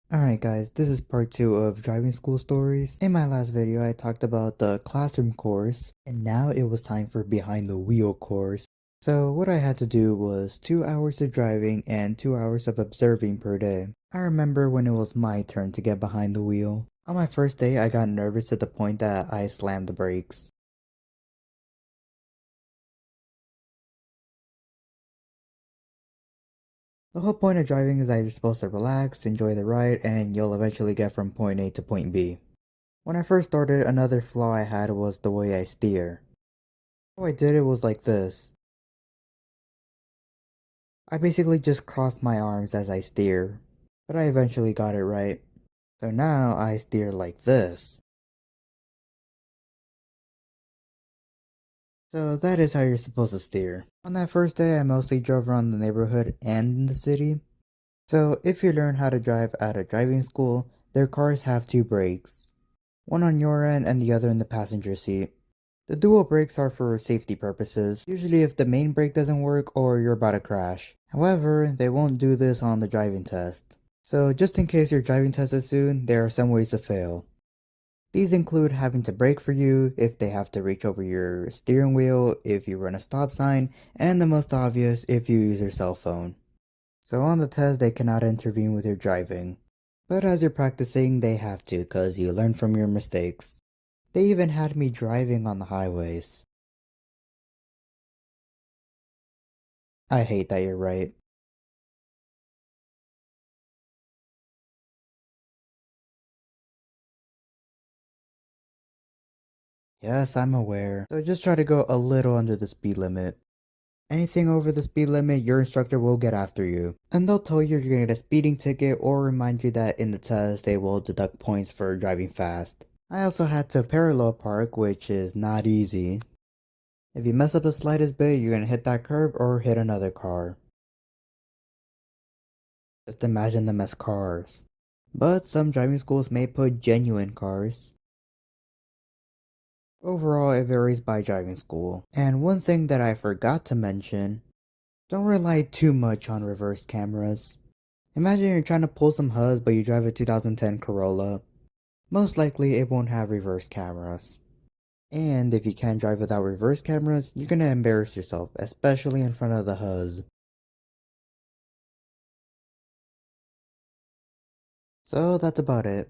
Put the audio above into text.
Alright guys, this is part 2 of driving school stories. In my last video I talked about the classroom course, and now it was time for behind the wheel course. So what I had to do was 2 hours of driving and 2 hours of observing per day. I remember when it was my turn to get behind the wheel. On my first day I got nervous to the point that I slammed the brakes. The whole point of driving is that you're supposed to relax, enjoy the ride, and you'll eventually get from point A to point B. When I first started, another flaw I had was the way I steer. How I did it was like this. I basically just crossed my arms as I steer, but I eventually got it right. So now I steer like this. So that is how you're supposed to steer. On that first day, I mostly drove around the neighborhood and in the city. So if you learn how to drive at a driving school, their cars have two brakes. One on your end and the other in the passenger seat. The dual brakes are for safety purposes, usually if the main brake doesn't work or you're about to crash. However, they won't do this on the driving test. So just in case your driving test is soon, there are some ways to fail. These include having to brake for you, if they have to reach over your steering wheel, if you run a stop sign, and the most obvious, if you use your cell phone. So on the test, they cannot intervene with your driving. But as you're practicing, they have to, cause you learn from your mistakes. They even had me driving on the highways. I hate that you're right. Yes, I'm aware. So just try to go a little under the speed limit. Anything over the speed limit, your instructor will get after you. And they'll tell you you're gonna get a speeding ticket or remind you that in the test they will deduct points for driving fast. I also had to parallel park, which is not easy. If you mess up the slightest bit, you're gonna hit that curb or hit another car. Just imagine them as cars. But some driving schools may put genuine cars. Overall, it varies by driving school. And one thing that I forgot to mention, don't rely too much on reverse cameras. Imagine you're trying to pull some huzz but you drive a 2010 Corolla. Most likely it won't have reverse cameras. And if you can't drive without reverse cameras, you're gonna embarrass yourself, especially in front of the huzz. So that's about it.